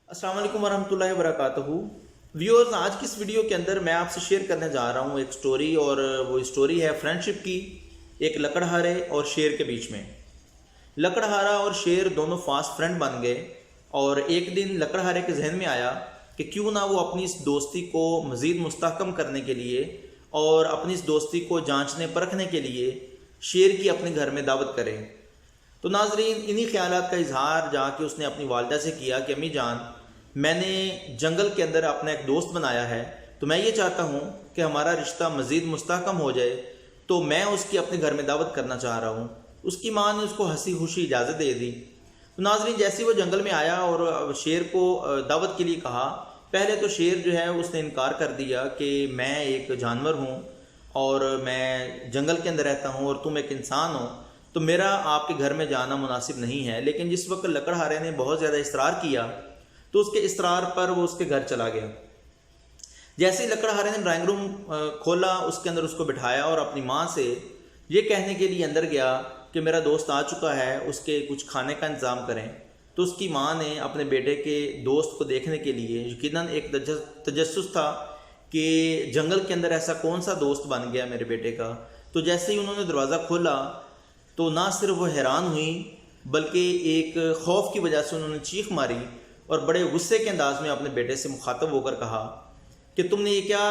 अस्सलाम वालेकुम वरहमतुल्लाहि वबरकातुहू। व्यूअर्स, आज की इस वीडियो के अंदर मैं आपसे शेयर करने जा रहा हूँ एक स्टोरी, और वो स्टोरी है फ्रेंडशिप की, एक लकड़हारे और शेर के बीच में। लकड़हारा और शेर दोनों फास्ट फ्रेंड बन गए, और एक दिन लकड़हारे के जहन में आया कि क्यों ना वो अपनी इस दोस्ती को मज़ीद मुस्तहकम करने के लिए और अपनी इस दोस्ती को जांचने परखने के लिए शेर की अपने घर में दावत करे। तो नाजरीन, इन्हीं ख्यालात का इजहार जाके उसने अपनी वालिदा से किया कि अम्मी जान, मैंने जंगल के अंदर अपना एक दोस्त बनाया है, तो मैं ये चाहता हूँ कि हमारा रिश्ता मज़ीद मुस्तहकम हो जाए, तो मैं उसकी अपने घर में दावत करना चाह रहा हूँ। उसकी माँ ने उसको हंसी खुशी इजाज़त दे दी। तो नाजरीन, जैसे वो जंगल में आया और शेर को दावत के लिए कहा, पहले तो शेर जो है उसने इनकार कर दिया कि मैं एक जानवर हूँ और मैं जंगल के अंदर रहता हूँ और तुम एक इंसान हो, तो मेरा आपके घर में जाना मुनासिब नहीं है। लेकिन जिस वक्त लकड़हारे ने बहुत ज़्यादा इसरार किया, तो उसके इसरार पर वो उसके घर चला गया। जैसे ही लकड़हारे ने ड्राइंग रूम खोला, उसके अंदर उसको बिठाया और अपनी माँ से ये कहने के लिए अंदर गया कि मेरा दोस्त आ चुका है, उसके कुछ खाने का इंतज़ाम करें। तो उसकी माँ ने अपने बेटे के दोस्त को देखने के लिए, यकीनन एक तजस्सुस था कि जंगल के अंदर ऐसा कौन सा दोस्त बन गया मेरे बेटे का। तो जैसे ही उन्होंने दरवाज़ा खोला, तो ना सिर्फ वो हैरान हुई, बल्कि एक खौफ की वजह से उन्होंने चीख मारी और बड़े गुस्से के अंदाज में अपने बेटे से मुखातब होकर कहा कि तुमने ये क्या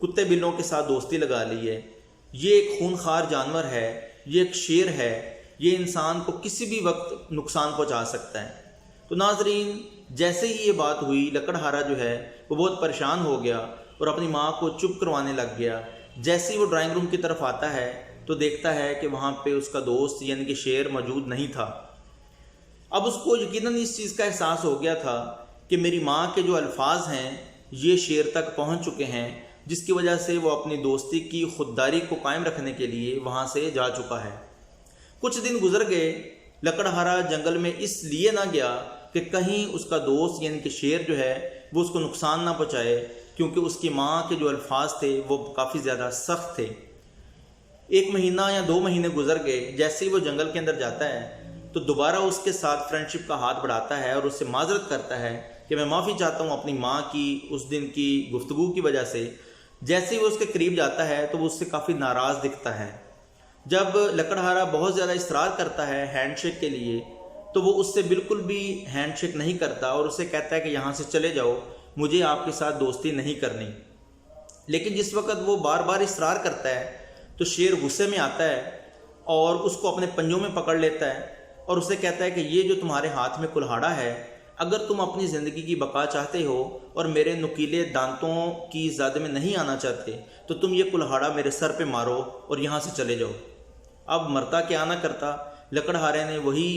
कुत्ते बिल्लों के साथ दोस्ती लगा ली है। ये एक खूनखार जानवर है, ये एक शेर है, ये इंसान को किसी भी वक्त नुकसान पहुंचा सकता है। तो नाजरीन, जैसे ही ये बात हुई, लकड़हारा जो है वो बहुत परेशान हो गया और अपनी माँ को चुप करवाने लग गया। जैसे ही वो ड्राइंग रूम की तरफ आता है, तो देखता है कि वहाँ पे उसका दोस्त यानी कि शेर मौजूद नहीं था। अब उसको यकीनन इस चीज़ का एहसास हो गया था कि मेरी माँ के जो अल्फाज हैं ये शेर तक पहुँच चुके हैं, जिसकी वजह से वो अपनी दोस्ती की खुददारी को कायम रखने के लिए वहाँ से जा चुका है। कुछ दिन गुजर गए। लकड़हारा जंगल में इसलिए ना गया कि कहीं उसका दोस्त यानी कि शेर जो है वो उसको नुकसान ना पहुँचाए, क्योंकि उसकी माँ के जो अल्फाज थे वो काफ़ी ज़्यादा सख्त थे। 1 महीना या 2 महीने गुजर गए। जैसे ही वो जंगल के अंदर जाता है, तो दोबारा उसके साथ फ्रेंडशिप का हाथ बढ़ाता है और उससे माजरत करता है कि मैं माफ़ी चाहता हूँ अपनी माँ की उस दिन की गुफ्तगू की वजह से। जैसे ही वो उसके करीब जाता है, तो वो उससे काफ़ी नाराज़ दिखता है। जब लकड़हारा बहुत ज़्यादा इसरार करता है हैंडशेक के लिए, तो वो उससे बिल्कुल भी हैंडशेक नहीं करता और उससे कहता है कि यहाँ से चले जाओ, मुझे आपके साथ दोस्ती नहीं करनी। लेकिन जिस वक्त वो बार बार इसरार करता है, तो शेर गुस्से में आता है और उसको अपने पंजों में पकड़ लेता है और उसे कहता है कि ये जो तुम्हारे हाथ में कुल्हाड़ा है, अगर तुम अपनी ज़िंदगी की बका चाहते हो और मेरे नुकीले दांतों की ज़द में नहीं आना चाहते, तो तुम ये कुल्हाड़ा मेरे सर पे मारो और यहाँ से चले जाओ। अब मरता क्या ना करता, लकड़हारे ने वही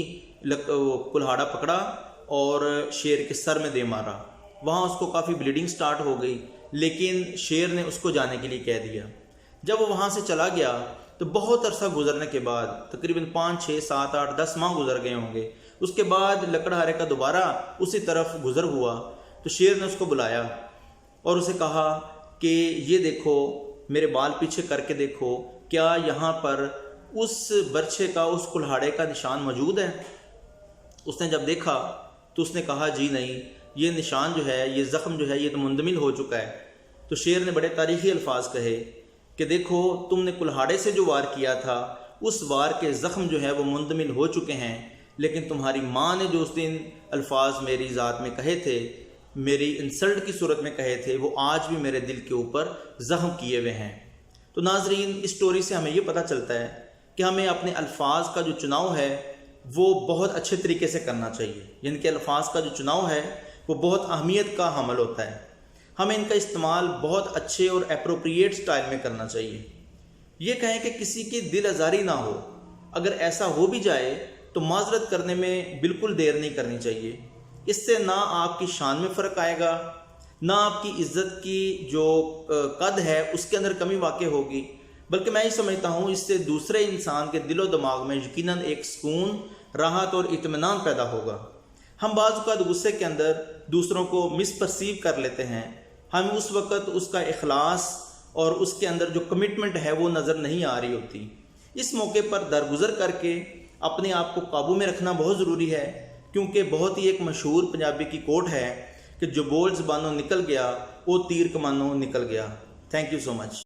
कुल्हाड़ा पकड़ा और शेर के सर में दे मारा। वहाँ उसको काफ़ी ब्लीडिंग स्टार्ट हो गई, लेकिन शेर ने उसको जाने के लिए कह दिया। जब वो वहाँ से चला गया, तो बहुत अरसा गुजरने के बाद, तकरीबन 5, 6, 7, 8, 10 माह गुजर गए होंगे, उसके बाद लकड़हारे का दोबारा उसी तरफ गुजर हुआ। तो शेर ने उसको बुलाया और उसे कहा कि ये देखो, मेरे बाल पीछे करके देखो, क्या यहाँ पर उस बर्छे का, उस कुल्हाड़े का निशान मौजूद है। उसने जब देखा तो उसने कहा जी नहीं, ये निशान जो है, ये ज़ख्म जो है, ये तो मुंदमिल हो चुका है। तो शेर ने बड़े तारीखी अल्फाज कहे कि देखो, तुमने कुल्हाड़े से जो वार किया था, उस वार के ज़ख्म जो है वो मुंदमिल हो चुके हैं, लेकिन तुम्हारी माँ ने जो उस दिन अल्फाज मेरी ज़ात में कहे थे, मेरी इंसल्ट की सूरत में कहे थे, वो आज भी मेरे दिल के ऊपर ज़ख्म किए हुए हैं। तो नाजरीन, इस स्टोरी से हमें ये पता चलता है कि हमें अपने अल्फाज का जो चुनाव है वो बहुत अच्छे तरीके से करना चाहिए। यानी कि अल्फाज का जो चुनाव है वो बहुत अहमियत का हमल होता है। हमें इनका इस्तेमाल बहुत अच्छे और एप्रोप्रिएट स्टाइल में करना चाहिए। ये कहें कि किसी की दिल आज़ारी ना हो, अगर ऐसा हो भी जाए तो माजरत करने में बिल्कुल देर नहीं करनी चाहिए। इससे ना आपकी शान में फ़र्क आएगा, ना आपकी इज़्ज़त की जो कद है उसके अंदर कमी वाक़ होगी, बल्कि मैं ये समझता हूँ इससे दूसरे इंसान के दिलो दिमाग में यकीनन एक सुकून, राहत और इत्मीनान पैदा होगा। हम बाज़ औक़ात गुस्से के अंदर दूसरों को मिसपर्सीव कर लेते हैं। हमें उस वक़्त उसका इखलास और उसके अंदर जो कमिटमेंट है वो नज़र नहीं आ रही होती। इस मौके पर दरगुजर करके अपने आप को काबू में रखना बहुत ज़रूरी है, کیونکہ بہت ہی ایک مشہور پنجابی کی کوٹ ہے کہ جو بول زبانوں نکل گیا وہ تیر کمانوں نکل گیا۔ Thank you so much.